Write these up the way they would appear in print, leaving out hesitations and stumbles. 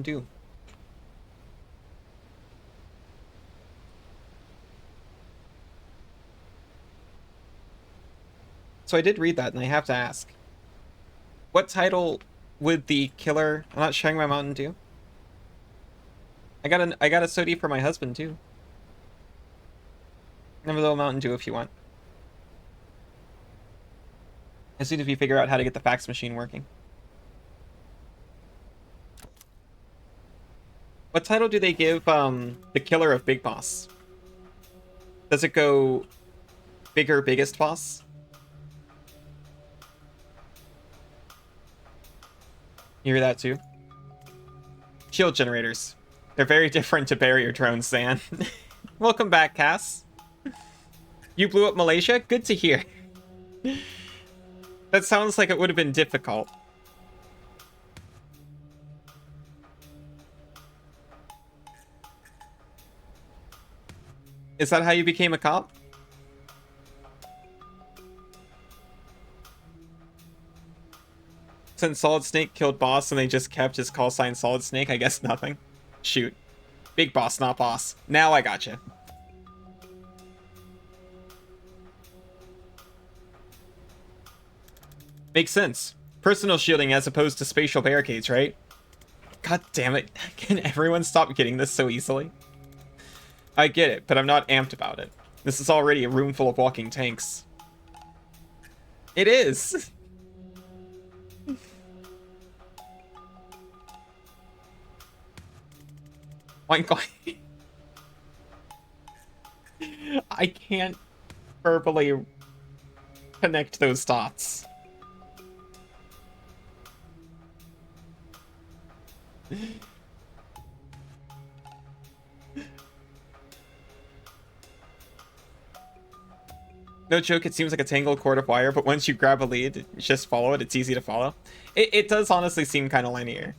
Dew. So I did read that, and I have to ask, what title would the killer? I'm not sharing my Mountain Dew. I got a sody for my husband too. Never little Mountain Dew if you want. As soon as we figure out how to get the fax machine working. What title do they give the killer of Big Boss? Does it go bigger, biggest boss? You hear that too? Shield generators. They're very different to barrier drones, Zan. Welcome back, Cass. You blew up Malaysia? Good to hear. That sounds like it would have been difficult. Is that how you became a cop? Since Solid Snake killed Boss and they just kept his call sign Solid Snake, I guess nothing. Shoot. Big Boss, not Boss. Now I gotcha. Makes sense. Personal shielding as opposed to spatial barricades, right? God damn it. Can everyone stop getting this so easily? I get it, but I'm not amped about it. This is already a room full of walking tanks. It is! My God. I can't verbally connect those dots. No joke, it seems like a tangled cord of wire, but once you grab a lead, just follow it. It's easy to follow. It does honestly seem kind of linear.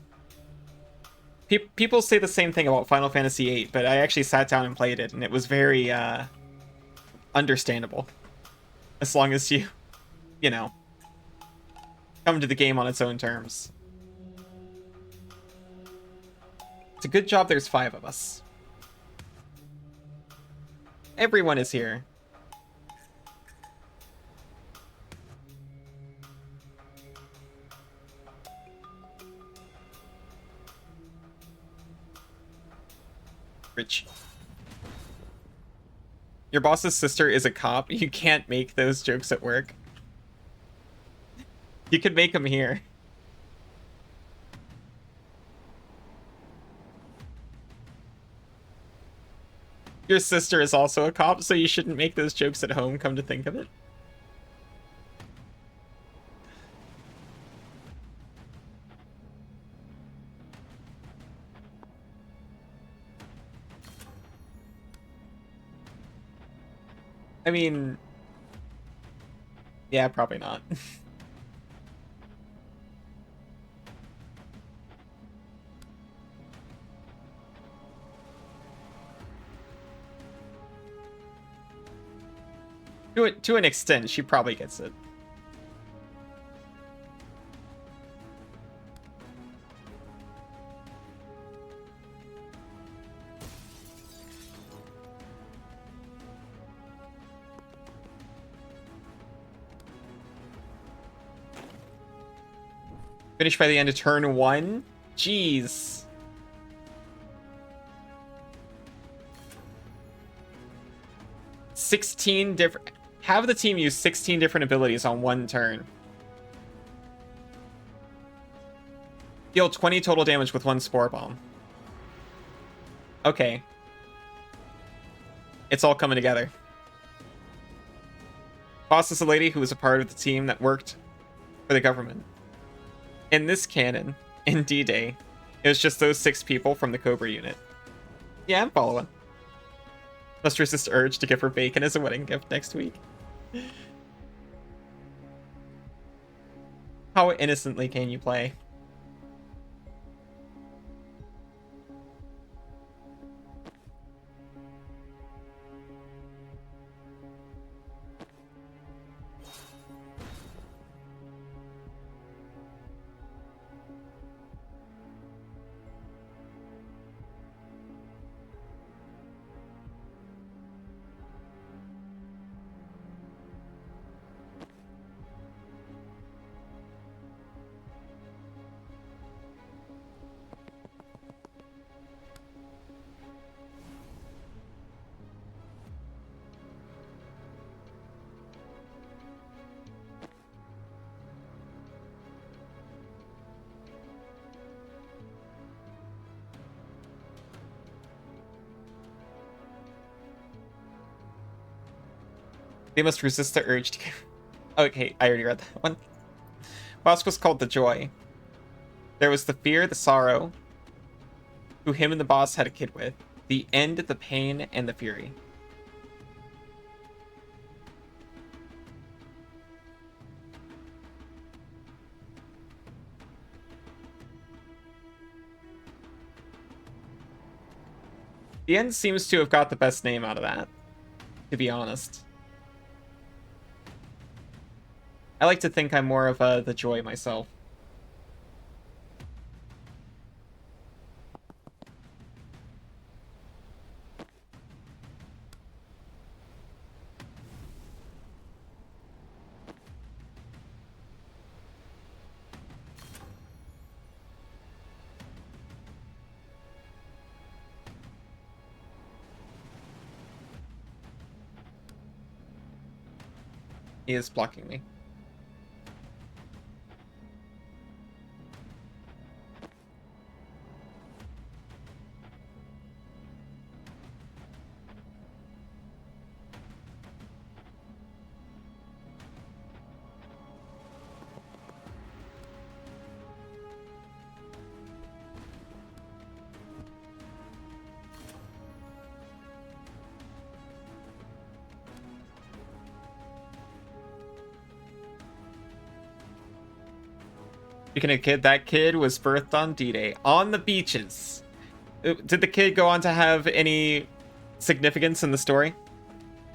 People say the same thing about Final Fantasy VIII, but I actually sat down and played it, and it was very understandable. As long as you know, come to the game on its own terms. It's a good job there's 5 of us. Everyone is here. Rich. Your boss's sister is a cop. You can't make those jokes at work. You could make them here. Your sister is also a cop, so you shouldn't make those jokes at home, come to think of it. I mean, yeah, probably not. To an extent, she probably gets it. Finish by the end of turn 1? Jeez. Have the team use 16 different abilities on one turn. Deal 20 total damage with 1 Spore Bomb. Okay. It's all coming together. Boss is a lady who was a part of the team that worked for the government. In this canon, in D-Day, it was just those 6 people from the Cobra unit. Yeah, I'm following. Must resist urge to give her bacon as a wedding gift next week. How innocently can you play? They must resist the urge to... Okay, I already read that one. Boss was called the Joy. There was the fear, the sorrow, who him and the boss had a kid with. The end, the pain, and the fury. The end seems to have got the best name out of that, to be honest. I like to think I'm more of the Joy myself. He is blocking me. Speaking of kid, that kid was birthed on D-Day on the beaches. Did the kid go on to have any significance in the story?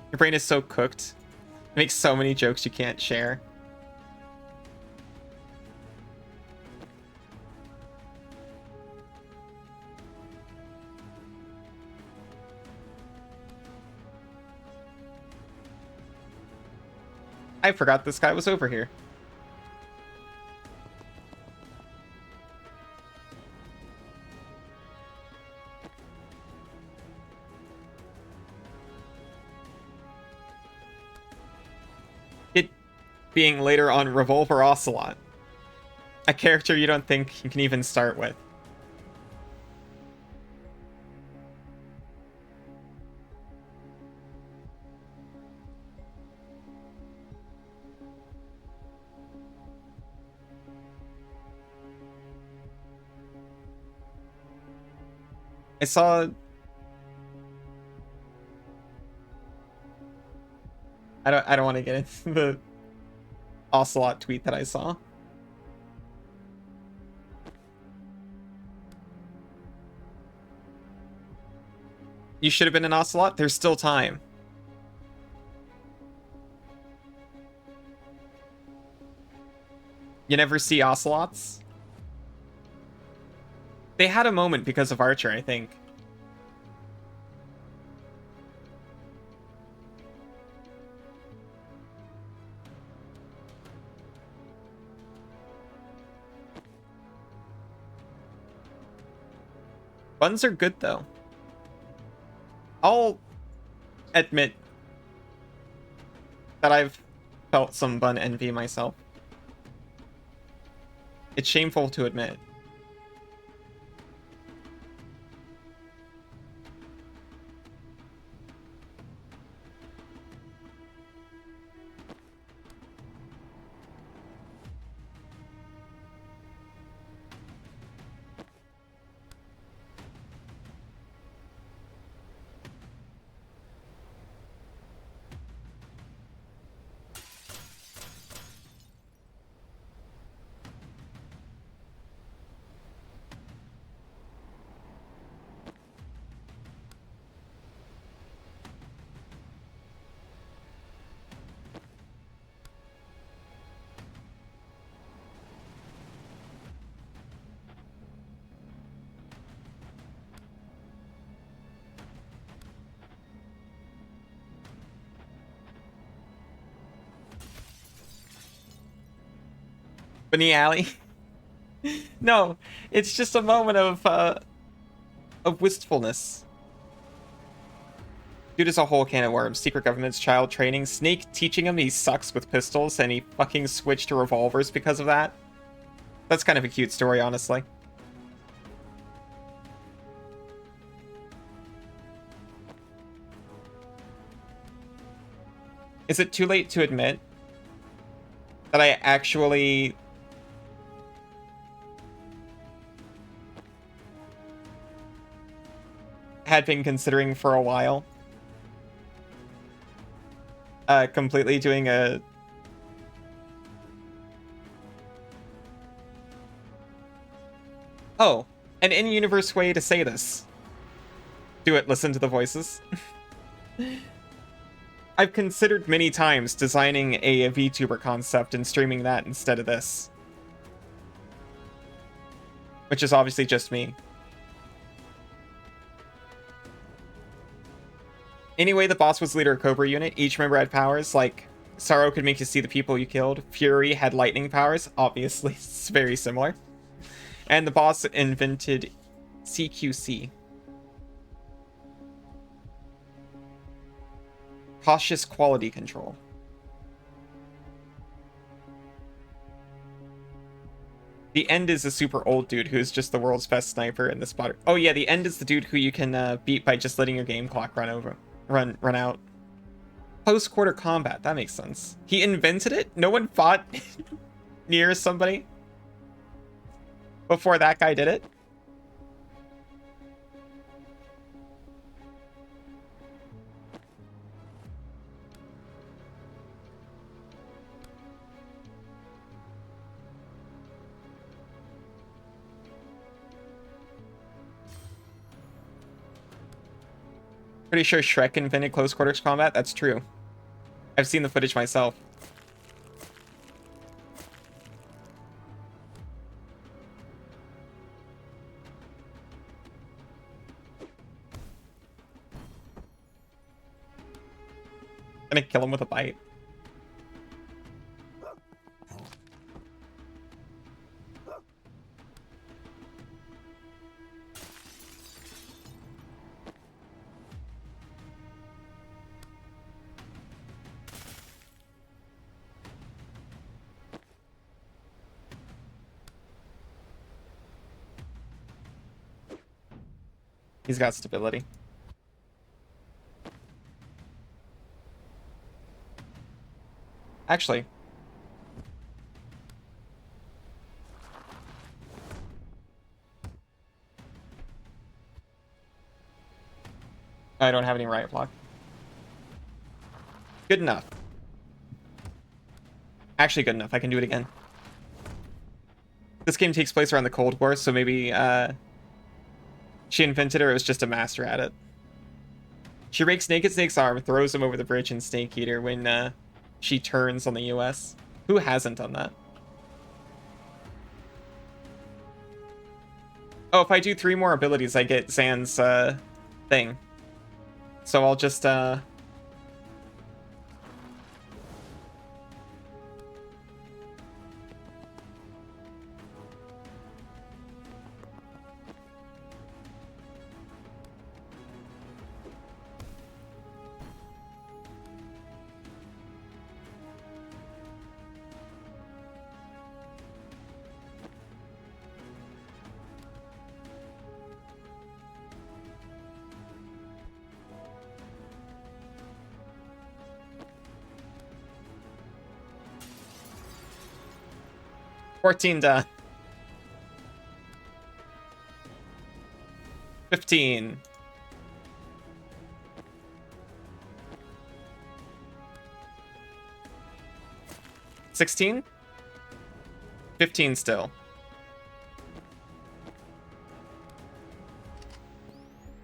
Your brain is so cooked. It makes so many jokes you can't share. I forgot this guy was over here. It being later on Revolver Ocelot. A character you don't think you can even start with. I saw... I don't want to get into the Ocelot tweet that I saw. You should have been an Ocelot. There's still time. You never see Ocelots? They had a moment because of Archer, I think. Buns are good, though. I'll admit that I've felt some bun envy myself. It's shameful to admit. Bunny Alley. No, it's just a moment of wistfulness. Dude is a whole can of worms. Secret government's child training. Snake teaching him he sucks with pistols and he fucking switched to revolvers because of that. That's kind of a cute story, honestly. Is it too late to admit that I actually had been considering for a while completely doing a an in-universe way to say this. Do it, listen to the voices. I've considered many times designing a VTuber concept and streaming that instead of this. Which is obviously just me. Anyway, the boss was leader of Cobra unit. Each member had powers, like Sorrow could make you see the people you killed. Fury had lightning powers, obviously. It's very similar. And the boss invented CQC. Cautious quality control. The End is a super old dude who's just the world's best sniper in the spotter. Oh yeah, the End is the dude who you can beat by just letting your game clock run out. Close quarter combat, that makes sense. He invented it? No one fought near somebody before that guy did it? Pretty sure Shrek invented close quarters combat. That's true. I've seen the footage myself. Gonna kill him with a bite. He's got stability. Actually. I don't have any riot block. Good enough. Actually good enough. I can do it again. This game takes place around the Cold War, so maybe she invented it or was just a master at it. She rakes Naked Snake's arm, throws him over the bridge in Snake Eater when she turns on the US. Who hasn't done that? Oh, if I do 3 more abilities, I get Zan's thing. So I'll just 14 done. 15. 16? 15 still.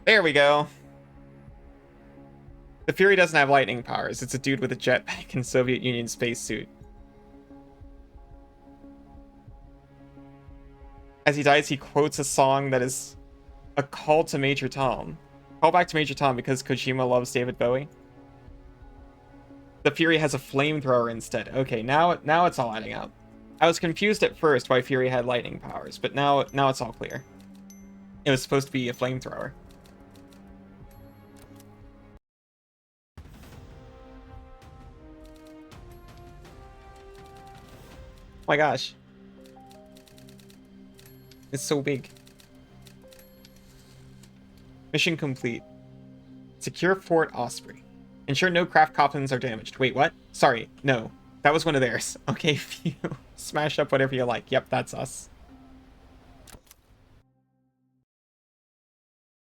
There we go. The Fury doesn't have lightning powers. It's a dude with a jetpack and Soviet Union spacesuit. As he dies, he quotes a song that is a call to Major Tom. Call back to Major Tom because Kojima loves David Bowie. The Fury has a flamethrower instead. Okay, now it's all adding up. I was confused at first why Fury had lightning powers, but now it's all clear. It was supposed to be a flamethrower. Oh my gosh. It's so big. Mission complete. Secure Fort Osprey. Ensure no craft coffins are damaged. Wait, what? Sorry, no. That was one of theirs. Okay, phew. Smash up whatever you like. Yep, that's us.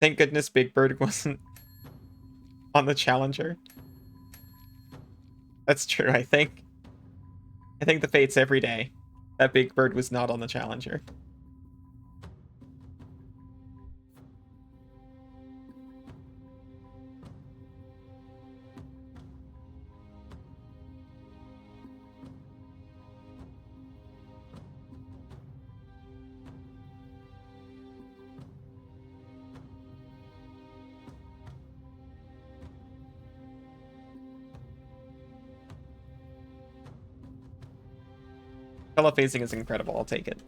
Thank goodness Big Bird wasn't on the Challenger. That's true, I think the fates every day that Big Bird was not on the Challenger. Color phasing is incredible. I'll take it.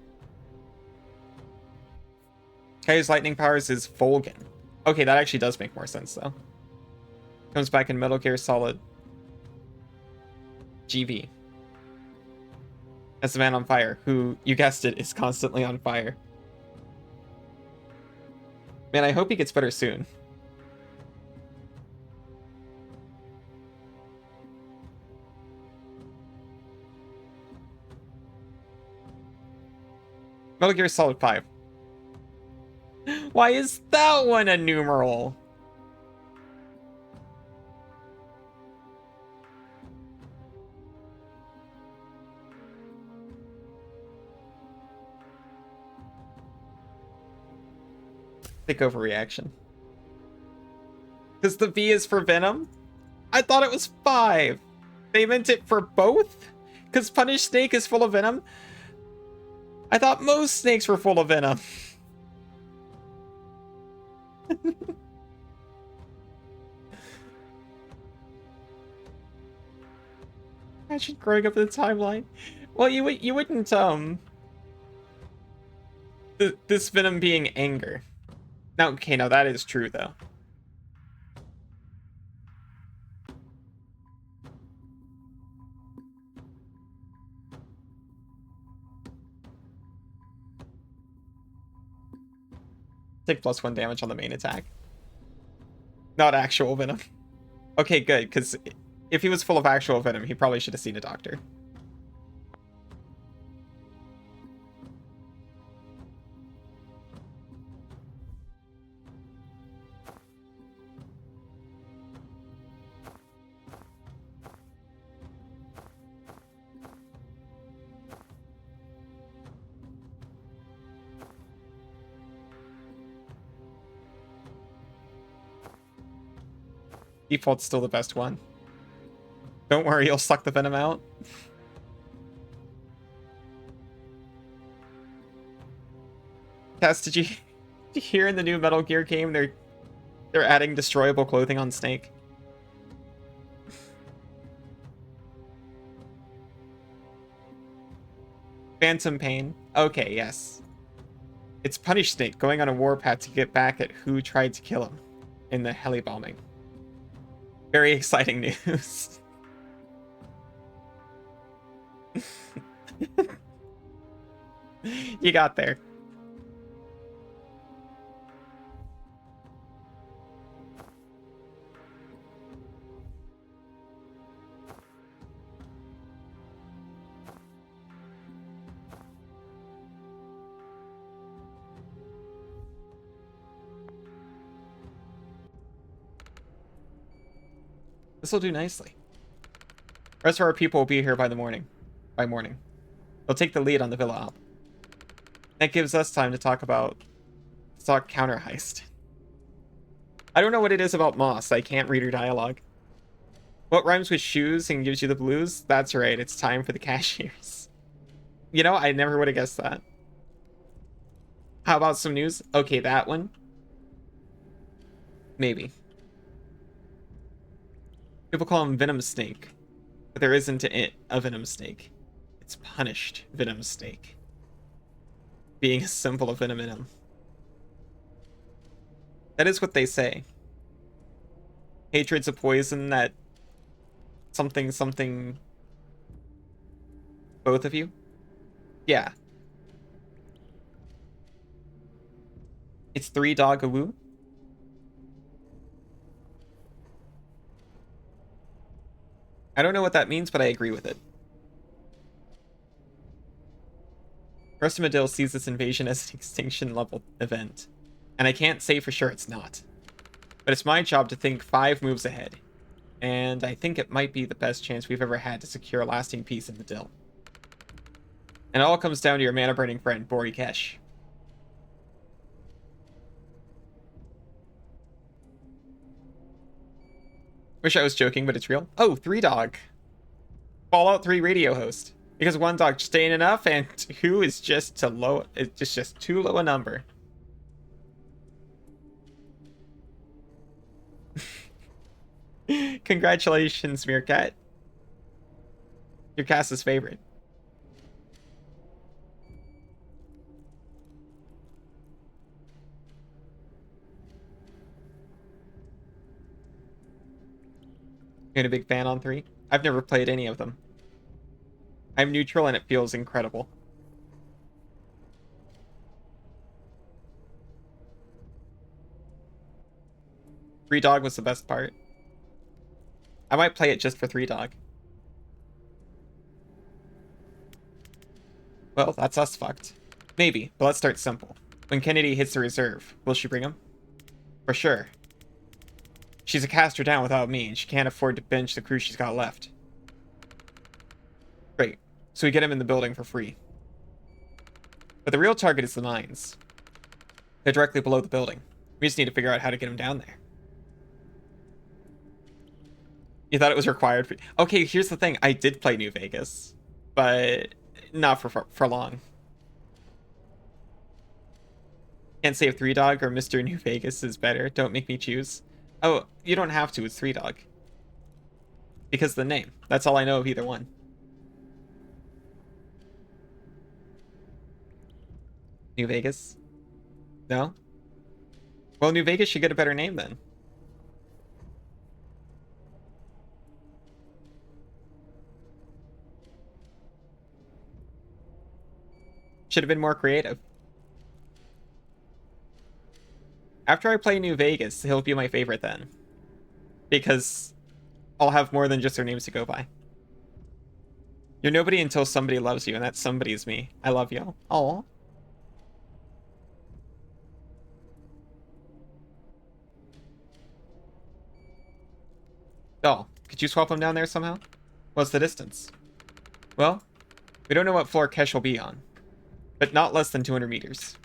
Kai's lightning powers is Volgan. Okay, that actually does make more sense, though. Comes back in Metal Gear Solid GV. As the man on fire, who, you guessed it, is constantly on fire. Man, I hope he gets better soon. Metal Gear Solid 5. Why is that one a numeral? Thick overreaction. Because the V is for Venom? I thought it was 5. They meant it for both? Because Punished Snake is full of Venom? I thought most snakes were full of venom. Imagine growing up in the timeline. Well, you wouldn't this venom being anger. Now, okay, no, that is true though. Take +1 damage on the main attack. Not actual venom. Okay, good, because if he was full of actual venom, he probably should have seen a doctor. Default's still the best one. Don't worry, you'll suck the venom out. Cass, did you hear in the new Metal Gear game they're adding destroyable clothing on Snake? Phantom Pain. Okay, yes. It's Punished Snake going on a warpath to get back at who tried to kill him in the heli bombing. Very exciting news. You got there. This will do nicely. The rest of our people will be here by morning. They'll take the lead on the villa op. That gives us time to talk counter heist. I don't know what it is about Moss. I can't read her dialogue. What rhymes with shoes and gives you the blues? That's right. It's time for the cashiers. You know, I never would have guessed that. How about some news? Okay, that one. Maybe. People call him Venom Snake, but there isn't a Venom Snake. It's Punished Venom Snake, being a symbol of venom in him. That is what they say. Hatred's a poison that something both of you? Yeah. It's 3 dog a woo. I don't know what that means, but I agree with it. Rostamadil sees this invasion as an extinction level event, and I can't say for sure it's not. But it's my job to think 5 moves ahead, and I think it might be the best chance we've ever had to secure lasting peace in the Dill. And it all comes down to your mana-burning friend, Borikesh. Wish I was joking, but it's real. Oh, 3Dog. Fallout 3 radio host. Because 1 dog just ain't enough, and 2 is just too low. It's just too low a number. Congratulations, Meerkat. Your cast's favorite. You're a big fan on 3? I've never played any of them. I'm neutral and it feels incredible. Three Dog was the best part. I might play it just for 3Dog. Well, that's us fucked. Maybe, but let's start simple. When Kennedy hits the reserve, will she bring him? For sure. She's a caster down without me, and she can't afford to bench the crew she's got left. Great. So we get him in the building for free. But the real target is the mines. They're directly below the building. We just need to figure out how to get him down there. You thought it was required for... Okay, here's the thing. I did play New Vegas, but not for long. Can't say if 3Dog or Mr. New Vegas is better. Don't make me choose. Oh, you don't have to. It's 3Dog. Because of the name. That's all I know of either one. New Vegas? No? Well, New Vegas should get a better name then. Should have been more creative. After I play New Vegas, he'll be my favorite then. Because I'll have more than just their names to go by. You're nobody until somebody loves you, and that somebody is me. I love you. Aww. Oh, could you swap him down there somehow? What's the distance? Well, we don't know what floor Kesh will be on, but not less than 200 meters.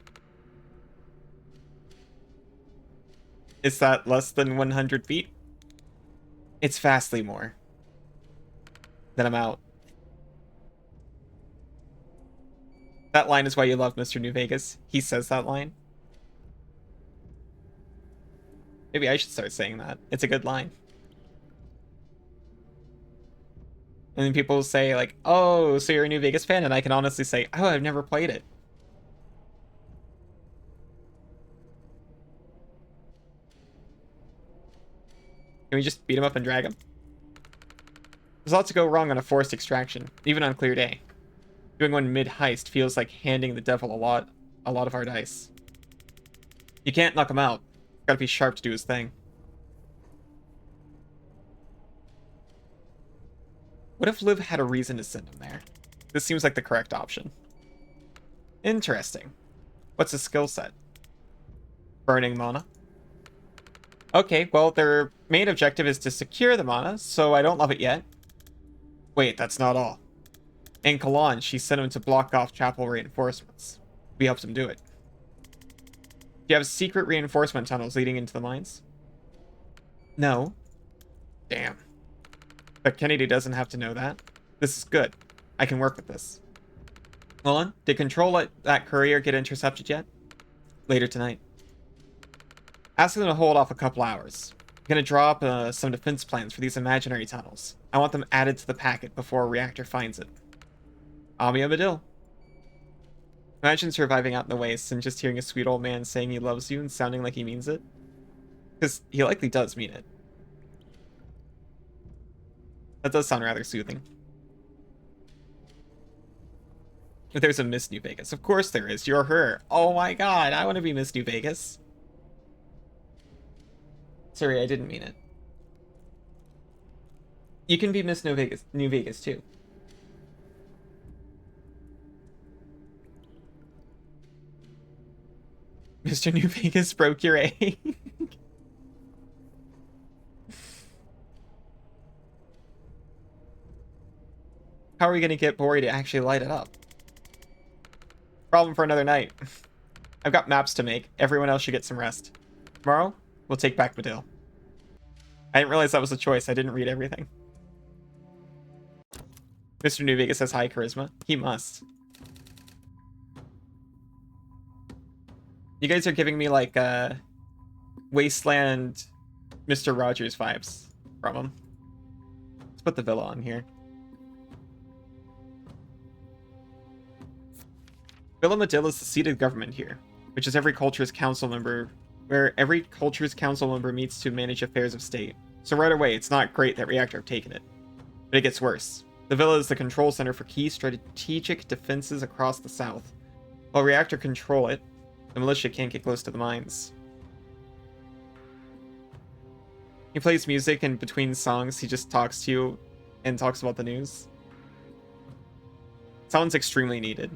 Is that less than 100 feet? It's vastly more. Then I'm out. That line is why you love Mr. New Vegas. He says that line. Maybe I should start saying that. It's a good line. And then people say like, oh, so you're a New Vegas fan? And I can honestly say, oh, I've never played it. Can we just beat him up and drag him? There's lots to go wrong on a forced extraction, even on clear day. Doing one mid-heist feels like handing the devil a lot of our dice. You can't knock him out. Gotta be sharp to do his thing. What if Liv had a reason to send him there? This seems like the correct option. Interesting. What's his skill set? Burning mana. Okay, well, their main objective is to secure the mana, so I don't love it yet. Wait, that's not all. In Kalan, she sent him to block off chapel reinforcements. We helped him do it. Do you have secret reinforcement tunnels leading into the mines? No. Damn. But Kennedy doesn't have to know that. This is good. I can work with this. Nolan, did control at that courier get intercepted yet? Later tonight. Ask them to hold off a couple hours. I'm gonna draw up some defense plans for these imaginary tunnels. I want them added to the packet before a reactor finds it. Amia Badil. Imagine surviving out in the wastes and just hearing a sweet old man saying he loves you and sounding like he means it. Because he likely does mean it. That does sound rather soothing. If there's a Miss New Vegas. Of course there is. You're her. Oh my god, I want to be Miss New Vegas. Sorry, I didn't mean it. You can be Miss New Vegas too. Mr. New Vegas broke your egg. How are we gonna get Bori to actually light it up? Problem for another night. I've got maps to make. Everyone else should get some rest. Tomorrow, we'll take back Medill. I didn't realize that was a choice. I didn't read everything. Mr. New Vegas has high charisma. He must. You guys are giving me like Wasteland Mr. Rogers vibes from him. Let's put the villa on here. Villa Medill is the seat of government here, which is every culture's council member, where every culture's council member meets to manage affairs of state. So right away, it's not great that Reactor have taken it. But it gets worse. The villa is the control center for key strategic defenses across the south. While Reactor control it, the militia can't get close to the mines. He plays music, and between songs, he just talks to you and talks about the news. Sounds extremely needed.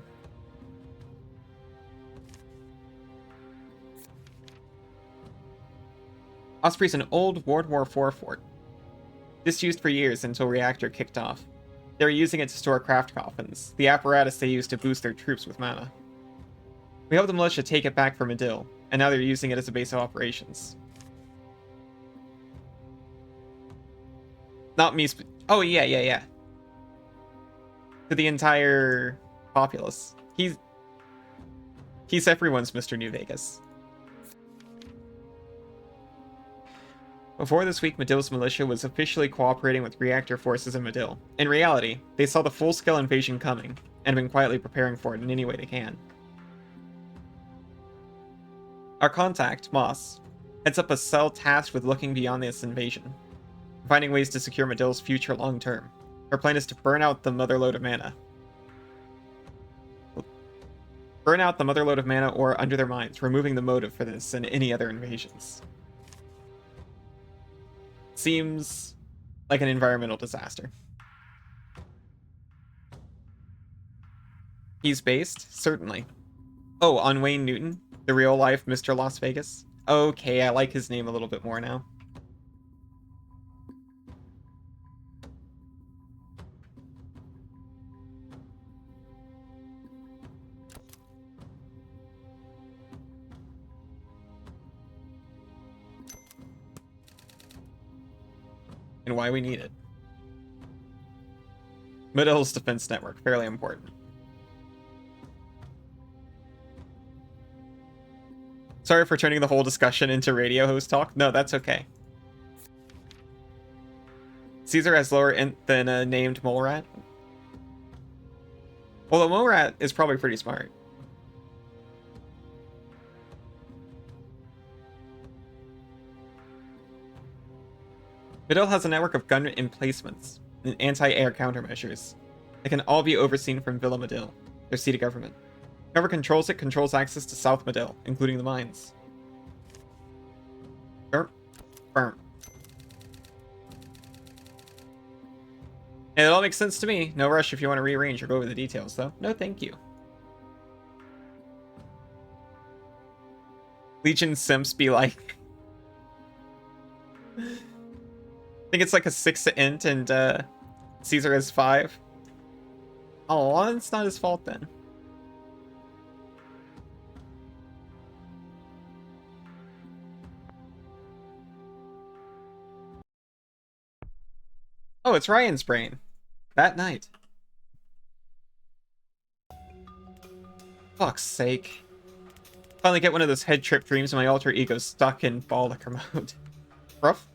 Osprey's an old World War IV fort. Disused for years until Reactor kicked off. They were using it to store craft coffins, the apparatus they used to boost their troops with mana. We helped the militia take it back from Medill, and now they're using it as a base of operations. Not me. Oh, yeah. To the entire populace. He's everyone's Mr. New Vegas. Before this week, Medill's militia was officially cooperating with Reactor forces in Medill. In reality, they saw the full-scale invasion coming, and have been quietly preparing for it in any way they can. Our contact, Moss, heads up a cell tasked with looking beyond this invasion, finding ways to secure Medill's future long-term. Her plan is to burn out the motherlode of mana. Burn out the motherlode of mana or under their minds, removing the motive for this and any other invasions. Seems like an environmental disaster. He's based? Certainly. Oh, on Wayne Newton? The real-life Mr. Las Vegas? Okay, I like his name a little bit more now. And why we need it. Medill's defense network, fairly important. Sorry for turning the whole discussion into radio host talk. No, that's okay. Caesar has lower int than a named mole rat. Well, the mole rat is probably pretty smart. Medill has a network of gun emplacements and anti-air countermeasures. They can all be overseen from Villa Medill, their seat of government. Whoever controls it controls access to South Medill, including the mines. Burp. And it all makes sense to me. No rush if you want to rearrange or go over the details, though. No, thank you. Legion Simps be like... I think it's like a 6 int and Caesar has 5. Oh, it's not his fault then. Oh, it's Ryan's brain. That night. Fuck's sake. Finally get one of those head trip dreams and my alter ego's stuck in ball liquor mode. Rough?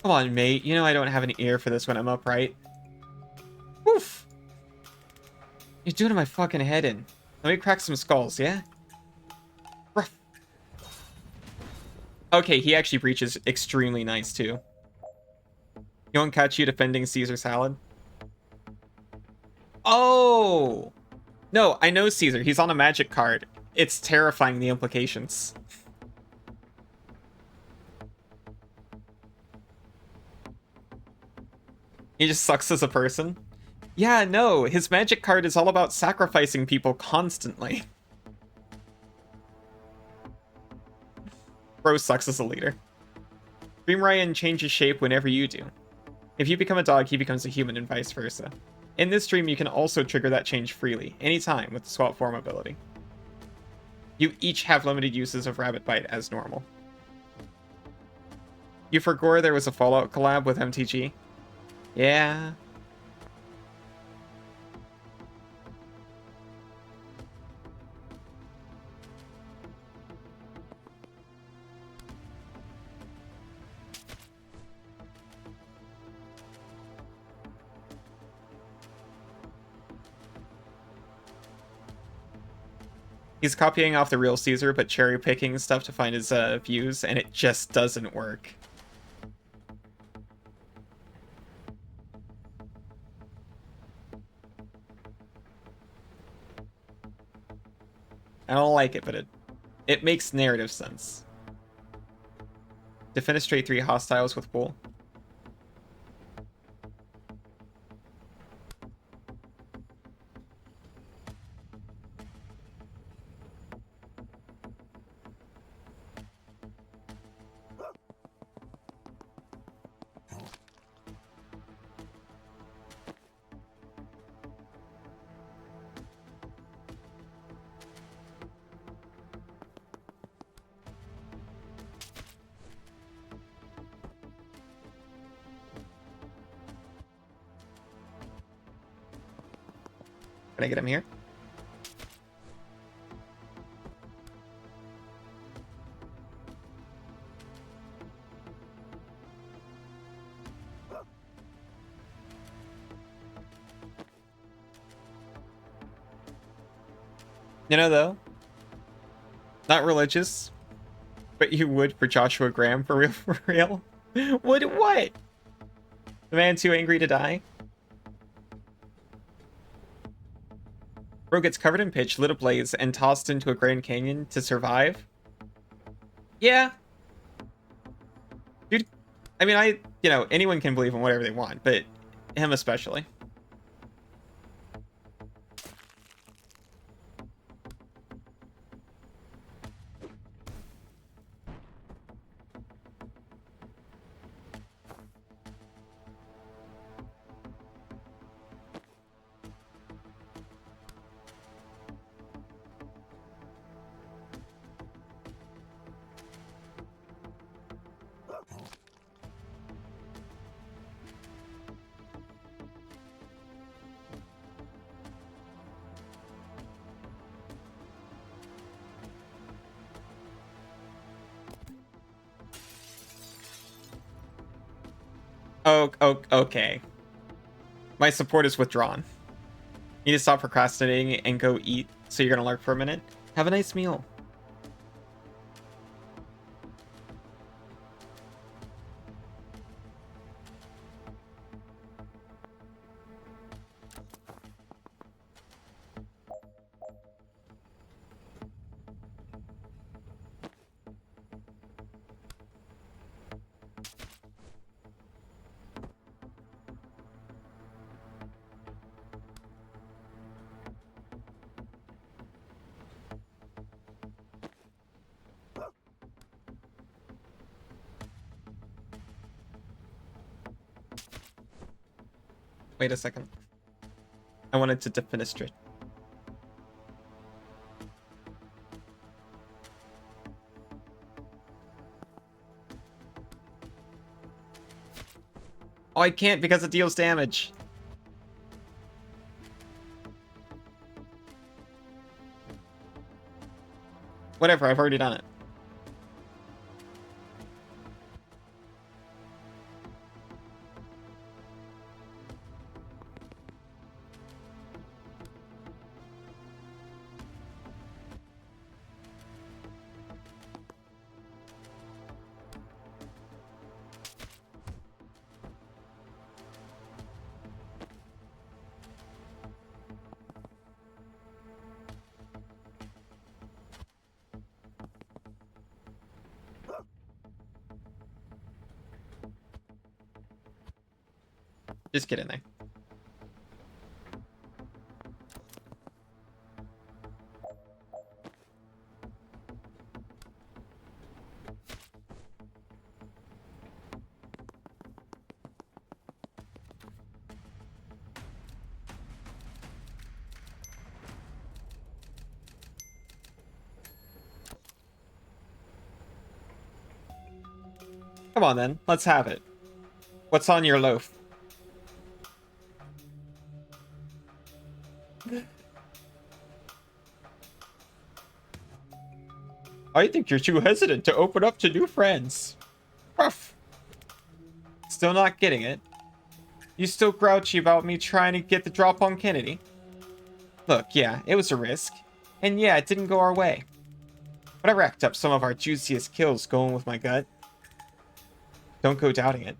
Come on, mate. You know I don't have an ear for this when I'm upright. Oof. You're doing my fucking head in. Let me crack some skulls, yeah? Rough. Okay, he actually breaches extremely nice, too. You won't catch you defending Caesar Salad? Oh! No, I know Caesar. He's on a magic card. It's terrifying, the implications. He just sucks as a person. Yeah, no, his magic card is all about sacrificing people constantly. Bro sucks as a leader. Dream Ryan changes shape whenever you do. If you become a dog, he becomes a human and vice versa. In this stream, you can also trigger that change freely, anytime, with the swap form ability. You each have limited uses of Rabbit Bite as normal. You forgot there was a Fallout collab with MTG? Yeah. He's copying off the real Caesar, but cherry-picking stuff to find his views, and it just doesn't work. I don't like it, but it makes narrative sense. Defenestrate 3 hostiles with Bull. Can I get him here? You know, though, not religious, but you would for Joshua Graham, for real, for real. Would what? The man too angry to die? Bro gets covered in pitch, lit ablaze, and tossed into a Grand Canyon to survive? Yeah. Dude, I mean, you know, anyone can believe in whatever they want, but him especially. Oh, okay. My support is withdrawn. You need to stop procrastinating and go eat, so you're gonna lurk for a minute. Have a nice meal. Wait a second. I wanted to defenestrate. Oh, I can't because it deals damage. Whatever, I've already done it. Just get in there. Come on then, let's have it. What's on your loaf? I think you're too hesitant to open up to new friends. Ruff. Still not getting it? You still grouchy about me trying to get the drop on Kennedy? Look, yeah, it was a risk. And yeah, it didn't go our way. But I racked up some of our juiciest kills going with my gut. Don't go doubting it.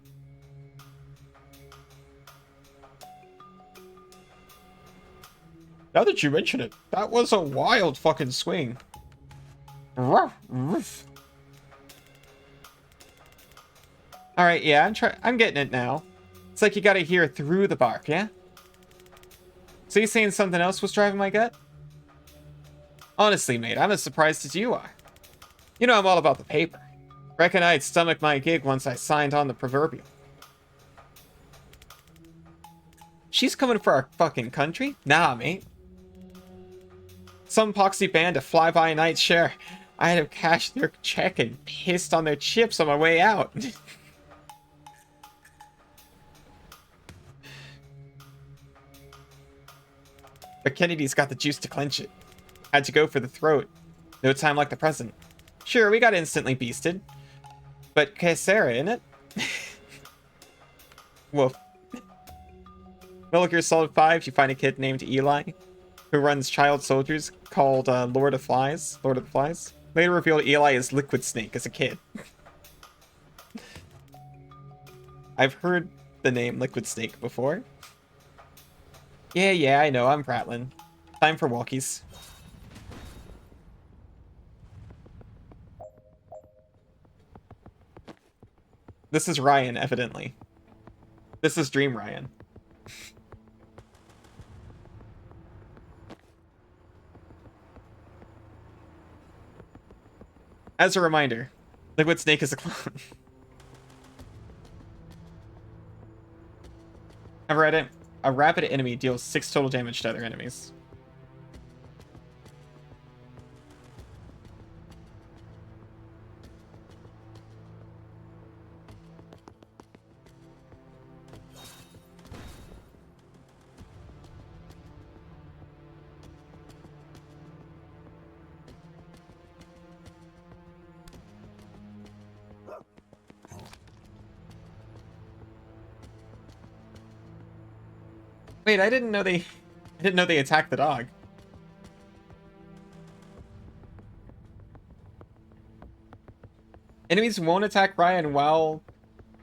Now that you mention it, that was a wild fucking swing. Ruff, ruff. Alright, yeah, I'm getting it now. It's like you gotta hear through the bark, yeah? So you saying something else was driving my gut? Honestly, mate, I'm as surprised as you are. You know I'm all about the paper. Reckon I'd stomach my gig once I signed on the proverbial. She's coming for our fucking country? Nah, mate. Some poxy band of fly-by-night share. I'd have cashed their check and pissed on their chips on my way out. But Kennedy's got the juice to clench it. Had to go for the throat. No time like the present. Sure, we got instantly beasted. But Kesera, innit? Woof. Metal Gear Solid 5, you find a kid named Eli, who runs child soldiers called Lord of the Flies. Later revealed Eli is Liquid Snake as a kid. I've heard the name Liquid Snake before. Yeah, I know, I'm prattling. Time for walkies. This is Ryan, evidently. This is Dream Ryan. As a reminder, Liquid Snake is a clone. I've read it. A rapid enemy deals 6 total damage to other enemies. Wait, I didn't know they attacked the dog. Enemies won't attack Ryan while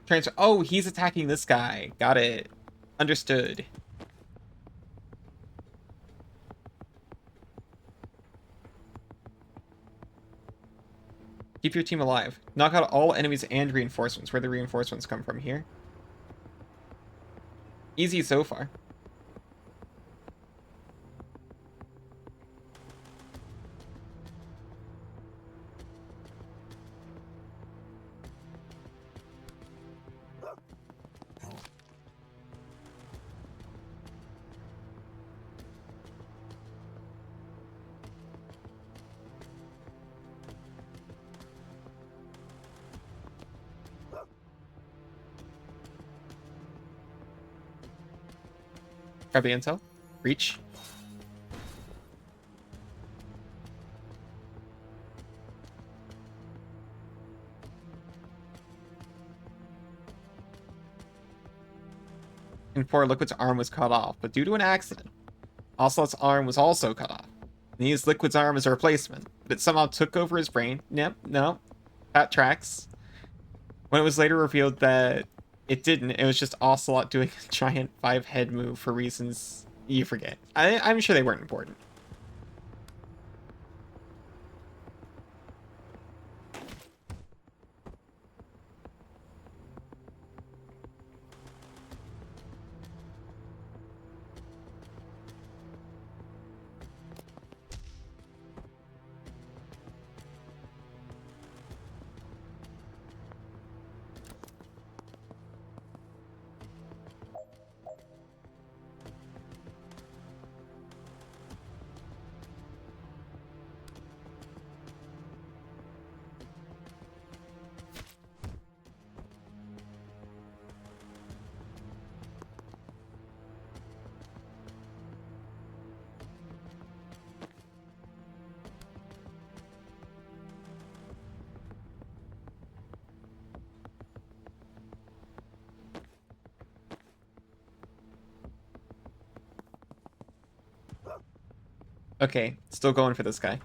transfer. Oh, he's attacking this guy. Got it. Understood. Keep your team alive. Knock out all enemies and reinforcements. Where the reinforcements come from here? Easy so far. Grab the intel. Reach. And poor Liquid's arm was cut off, but due to an accident, Ocelot's arm was also cut off. And he used Liquid's arm as a replacement, but it somehow took over his brain. Yep, no. That tracks. When it was later revealed that it didn't, it was just Ocelot doing a giant 5-head move for reasons you forget. I'm sure they weren't important. Okay, still going for this guy.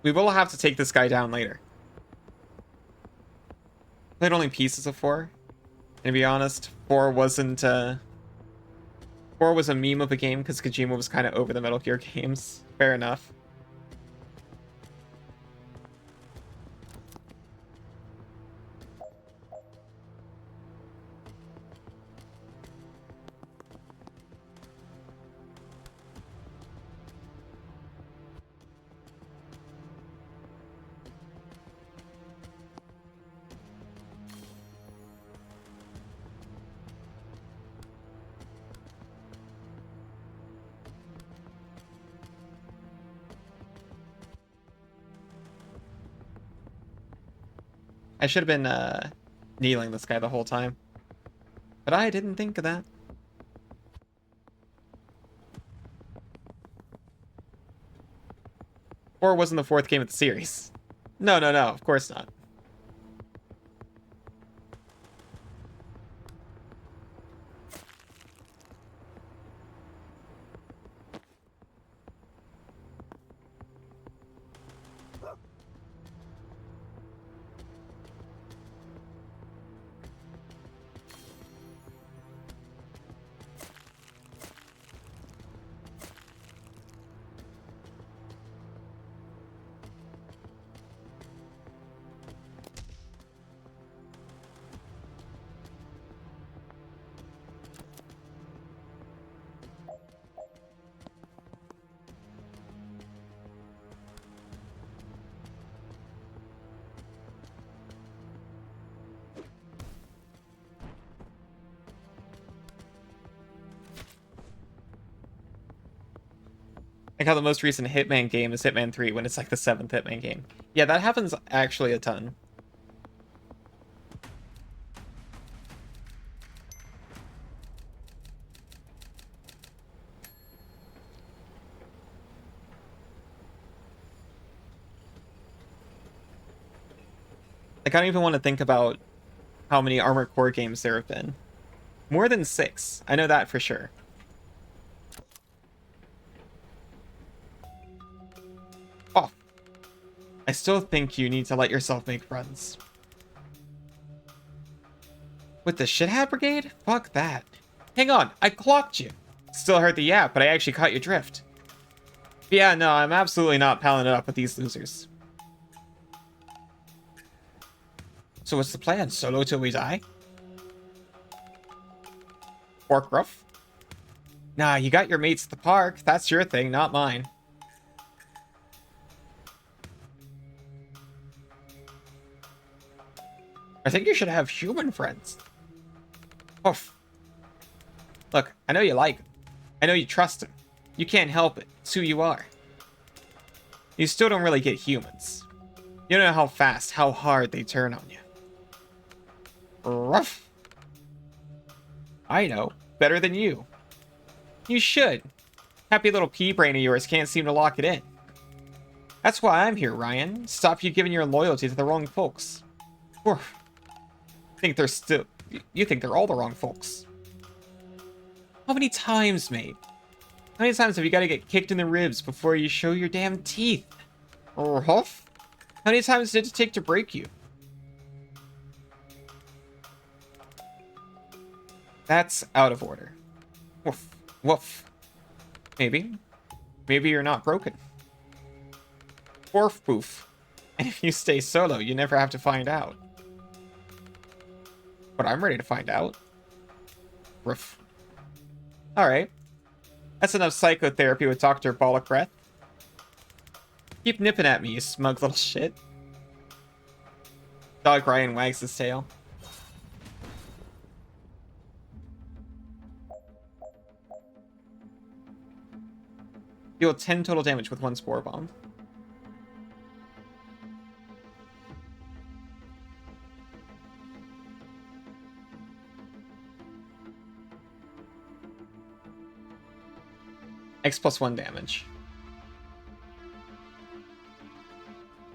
We will have to take this guy down later. Played only pieces of 4. And to be honest, 4 wasn't 4 was a meme of a game because Kojima was kind of over the Metal Gear games. Fair enough. I should have been kneeling this guy the whole time. But I didn't think of that. Or wasn't the 4th game of the series. No, of course not. Like how the most recent Hitman game is Hitman 3 when it's like the 7th Hitman game. Yeah, that happens actually a ton. Like, I don't even want to think about how many Armored Core games there have been. More than 6. I know that for sure. Oh. I still think you need to let yourself make friends. With the Shithat Brigade? Fuck that. Hang on, I clocked you. Still heard the yap, but I actually caught your drift. Yeah, no, I'm absolutely not palling it up with these losers. So what's the plan? Solo till we die? Pork rough? Nah, you got your mates at the park. That's your thing, not mine. I think you should have human friends. Oof. Look, I know you like him. I know you trust him. You can't help it. It's who you are. You still don't really get humans. You don't know how fast, how hard they turn on you. Rough. I know. Better than you. You should. Happy little pea brain of yours can't seem to lock it in. That's why I'm here, Ryan. Stop you giving your loyalty to the wrong folks. Oof. You think they're all the wrong folks. How many times, mate? How many times have you got to get kicked in the ribs before you show your damn teeth? Or huff? How many times did it take to break you? That's out of order. Woof. Woof. Maybe. Maybe you're not broken. Orf poof. And if you stay solo, you never have to find out. But I'm ready to find out. Roof. Alright. That's enough psychotherapy with Dr. Bollock Breath. Keep nipping at me, you smug little shit. Dog Ryan wags his tail. Deal 10 total damage with 1 Spore Bomb. X plus 1 damage.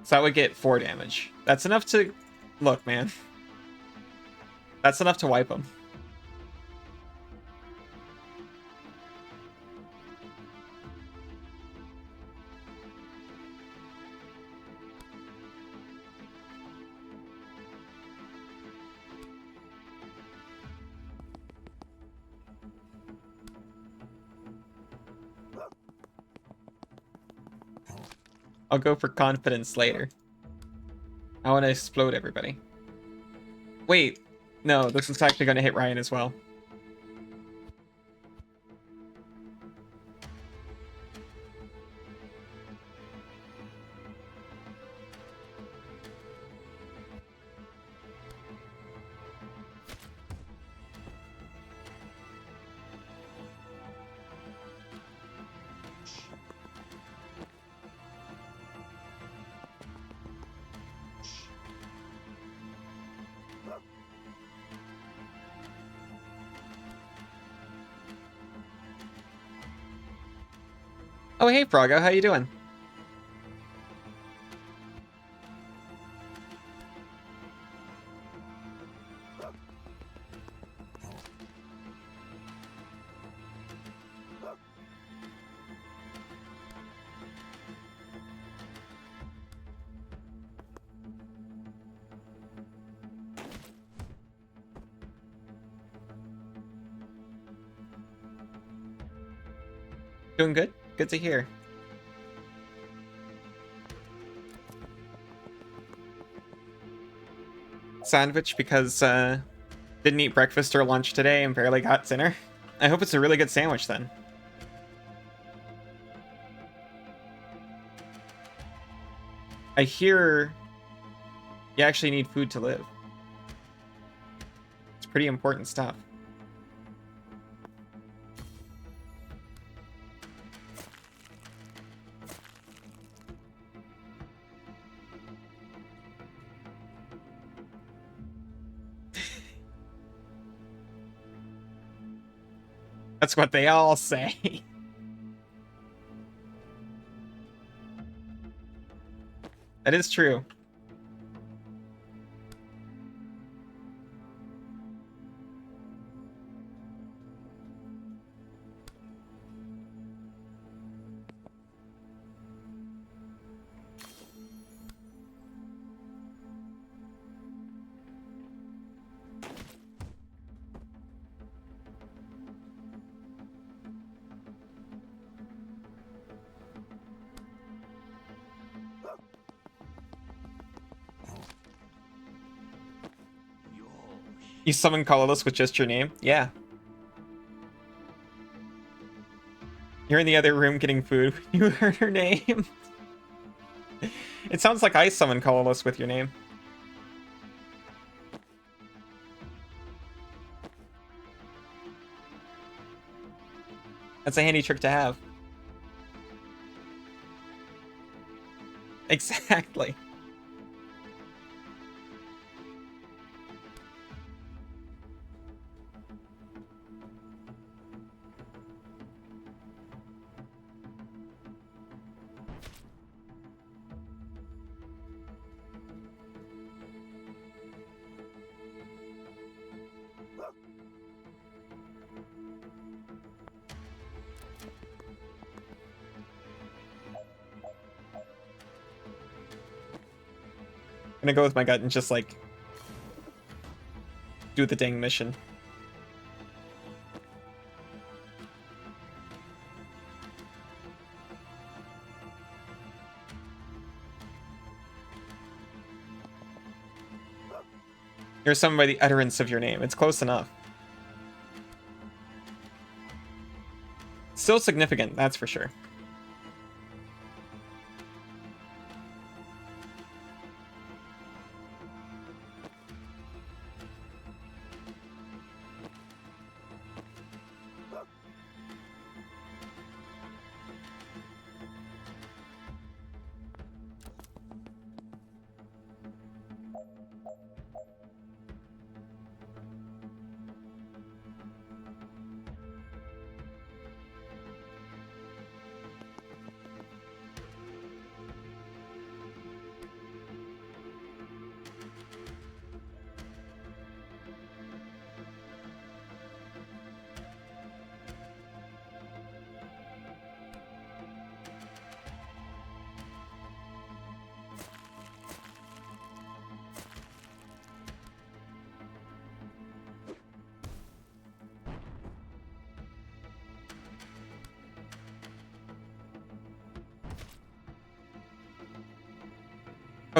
So that would get 4 damage. That's enough to Look, man. That's enough to wipe him. I'll go for confidence later. I want to explode everybody. Wait, no, this is actually going to hit Rion as well. Oh, hey, Froggo, how you doing? Doing good? Good to hear. Sandwich because didn't eat breakfast or lunch today and barely got dinner. I hope it's a really good sandwich then. I hear you actually need food to live. It's pretty important stuff. That's what they all say. That is true. You summon colorless with just your name? Yeah. You're in the other room getting food. You heard her name. It sounds like I summon colorless with your name. That's a handy trick to have. Exactly. I'm gonna go with my gut and just like do the dang mission. You're summoned by the utterance of your name. It's close enough. Still significant, that's for sure.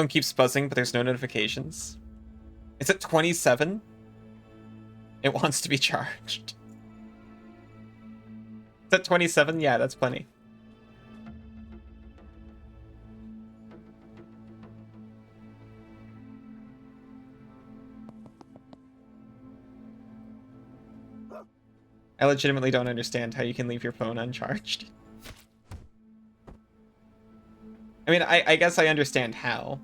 Phone keeps buzzing, but there's no notifications. It's at 27. It wants to be charged. It's at 27? Yeah, that's plenty. I legitimately don't understand how you can leave your phone uncharged. I mean, I guess I understand how.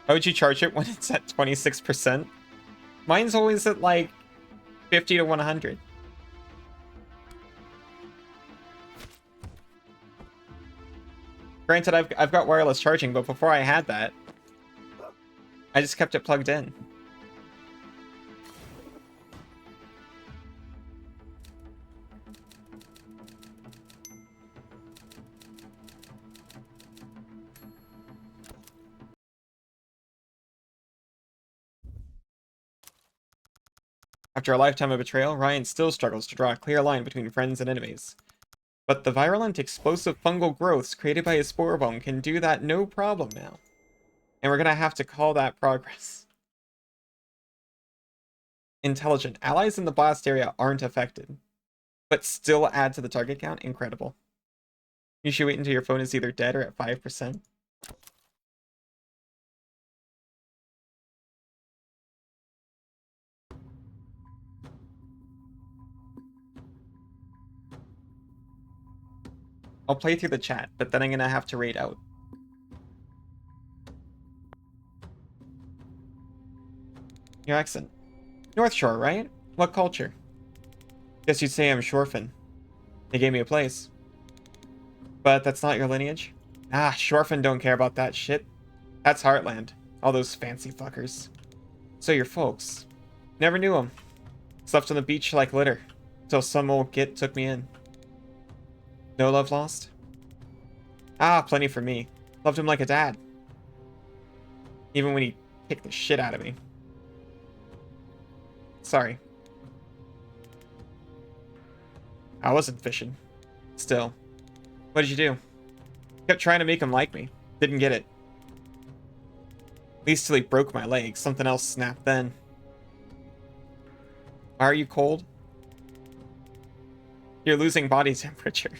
Why would you charge it when it's at 26%? Mine's always at like 50 to 100. Granted, I've got wireless charging, but before I had that, I just kept it plugged in. After a lifetime of betrayal, Rion still struggles to draw a clear line between friends and enemies. But the virulent, explosive fungal growths created by his spore bone can do that no problem now. And we're gonna have to call that progress. Intelligent. Allies in the blast area aren't affected, but still add to the target count? Incredible. You should wait until your phone is either dead or at 5%. I'll play through the chat, but then I'm gonna have to raid out. Your accent. North Shore, right? What culture? Guess you'd say I'm Shorefin. They gave me a place. But that's not your lineage? Ah, Shorefin don't care about that shit. That's Heartland. All those fancy fuckers. So your folks. Never knew them. Slept on the beach like litter. Till some old git took me in. No love lost? Ah, plenty for me. Loved him like a dad. Even when he kicked the shit out of me. Sorry. I wasn't fishing. Still. What did you do? Kept trying to make him like me. Didn't get it. At least till he broke my leg. Something else snapped then. Why are you cold? You're losing body temperature.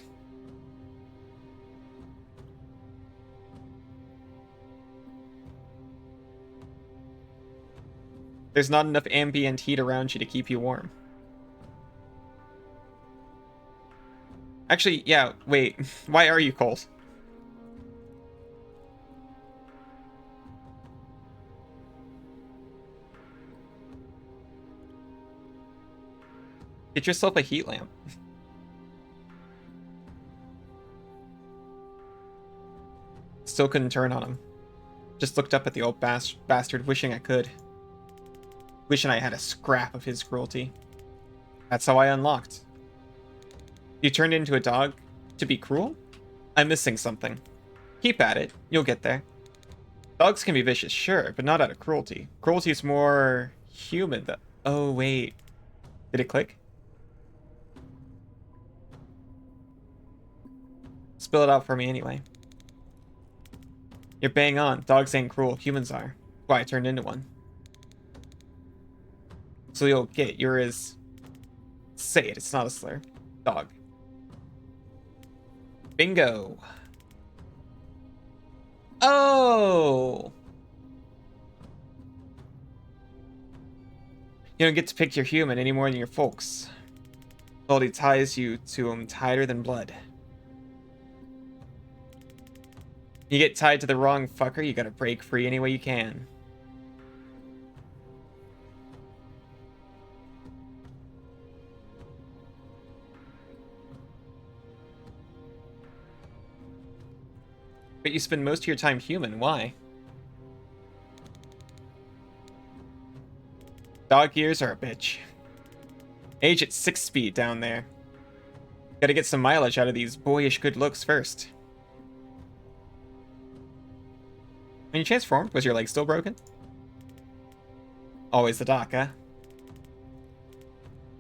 There's not enough ambient heat around you to keep you warm. Actually, yeah, wait. Why are you cold? Get yourself a heat lamp. Still couldn't turn on him. Just looked up at the old bastard, wishing I could. Wishing I had a scrap of his cruelty. That's how I unlocked. You turned into a dog to be cruel? I'm missing something. Keep at it. You'll get there. Dogs can be vicious, sure, but not out of cruelty. Cruelty's more human, though. Oh, wait. Did it click? Spill it out for me anyway. You're bang on. Dogs ain't cruel. Humans are. Why I turned into one. So you'll get you're as... Say it. It's not a slur. Dog. Bingo. Oh! You don't get to pick your human any more than your folks. Loyalty ties you to them tighter than blood. You get tied to the wrong fucker, you gotta break free any way you can. But you spend most of your time human, why? Dog ears are a bitch. Age at 6 speed down there. Gotta get some mileage out of these boyish good looks first. When you transformed, was your leg still broken? Always the doc, huh?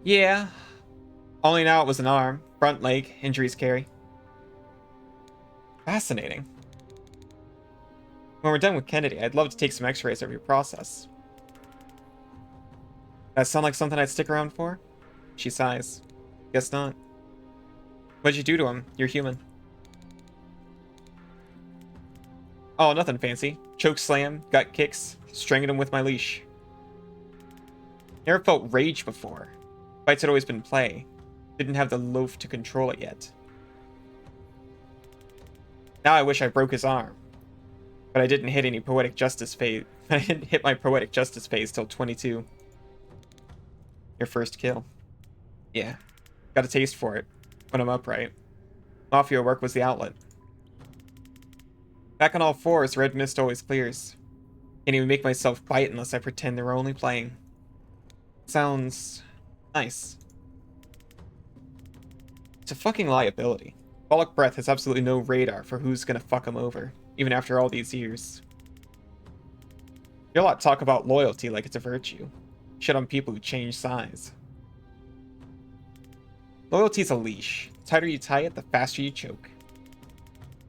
Yeah. Only now it was an arm. Front leg. Injuries carry. Fascinating. When we're done with Kennedy, I'd love to take some x-rays of your process. That sound like something I'd stick around for? She sighs. Guess not. What'd you do to him? You're human. Oh, nothing fancy. Choke slam, gut kicks, strangled him with my leash. Never felt rage before. Fights had always been play. Didn't have the loaf to control it yet. Now I wish I broke his arm. But I didn't hit any poetic justice phase. I didn't hit my poetic justice phase till 22. Your first kill. Yeah. Got a taste for it. When I'm upright. Mafia work was the outlet. Back on all fours, red mist always clears. Can't even make myself bite unless I pretend they're only playing. Sounds nice. It's a fucking liability. Bollock Breath has absolutely no radar for who's gonna fuck him over, even after all these years. Hear a lot talk about loyalty like it's a virtue. Shit on people who change size. Loyalty's a leash. The tighter you tie it, the faster you choke.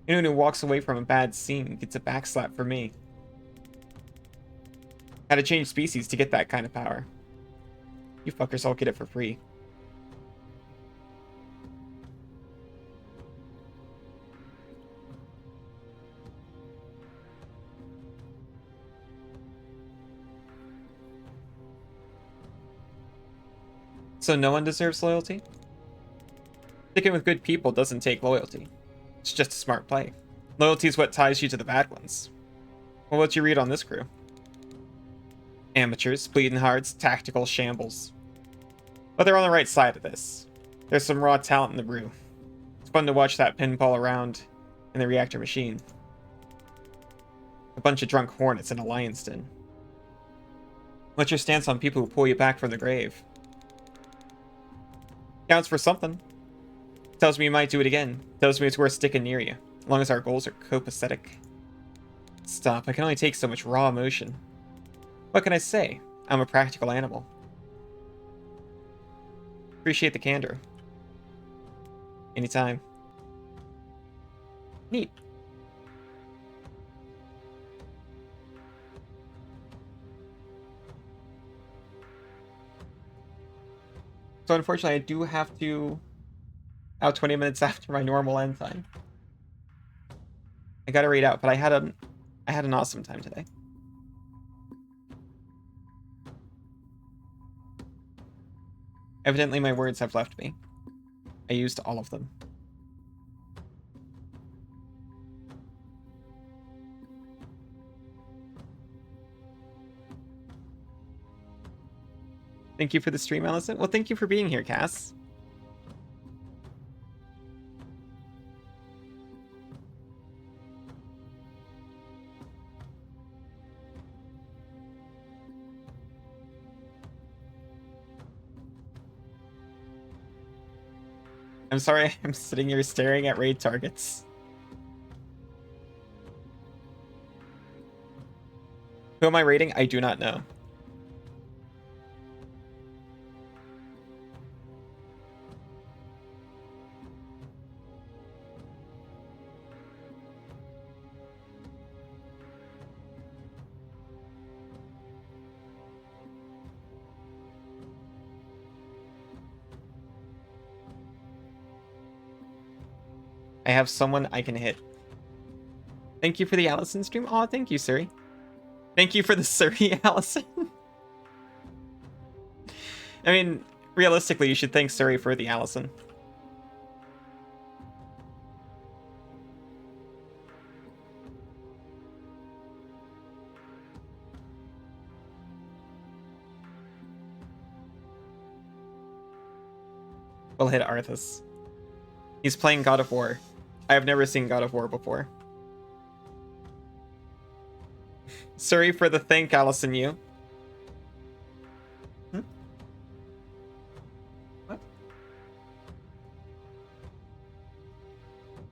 Anyone who walks away from a bad scene gets a backslap for me. Had to change species to get that kind of power. You fuckers all get it for free. So no one deserves loyalty? Sticking with good people doesn't take loyalty. It's just a smart play. Loyalty is what ties you to the bad ones. Well, what'd you read on this crew? Amateurs, bleeding hearts, tactical shambles. But they're on the right side of this. There's some raw talent in the brew. It's fun to watch that pinball around in the reactor machine. A bunch of drunk hornets in a lion's den. What's your stance on people who pull you back from the grave? Counts for something. Tells me you might do it again. Tells me it's worth sticking near you, as long as our goals are copacetic. Stop, I can only take so much raw emotion. What can I say? I'm a practical animal. Appreciate the candor. Anytime. Neat. So unfortunately, I do have to out 20 minutes after my normal end time. I gotta read out, but I had an awesome time today. Evidently, my words have left me. I used all of them. Thank you for the stream, Allison. Well, thank you for being here, Cass. I'm sorry, I'm sitting here staring at raid targets. Who am I raiding? I do not know. I have someone I can hit. Thank you for the Allison stream. Aw, thank you, Suri. Thank you for the Suri, Allison. I mean, realistically, you should thank Suri for the Allison. We'll hit Arthas. He's playing God of War. I have never seen God of War before. Sorry for the thank, Allison, you.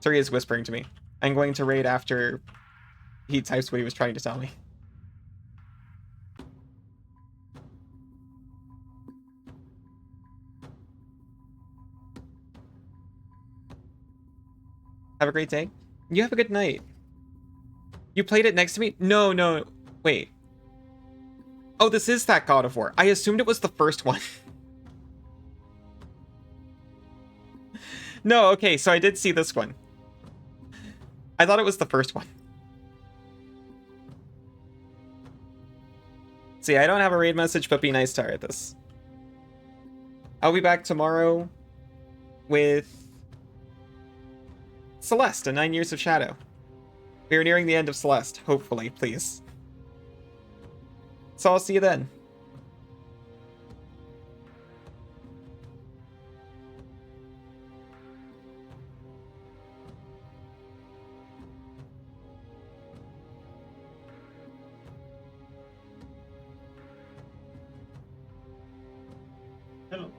Sorry, is whispering to me. I'm going to raid after he types what he was trying to tell me. Have a great day. You have a good night. You played it next to me? No, no. Wait. Oh, this is that God of War. I assumed it was the first one. No, okay, so I did see this one. I thought it was the first one. See, I don't have a raid message, but be nice to her at this. I'll be back tomorrow with Celeste and 9 Years of Shadow. We are nearing the end of Celeste, hopefully, please. So I'll see you then. Hello.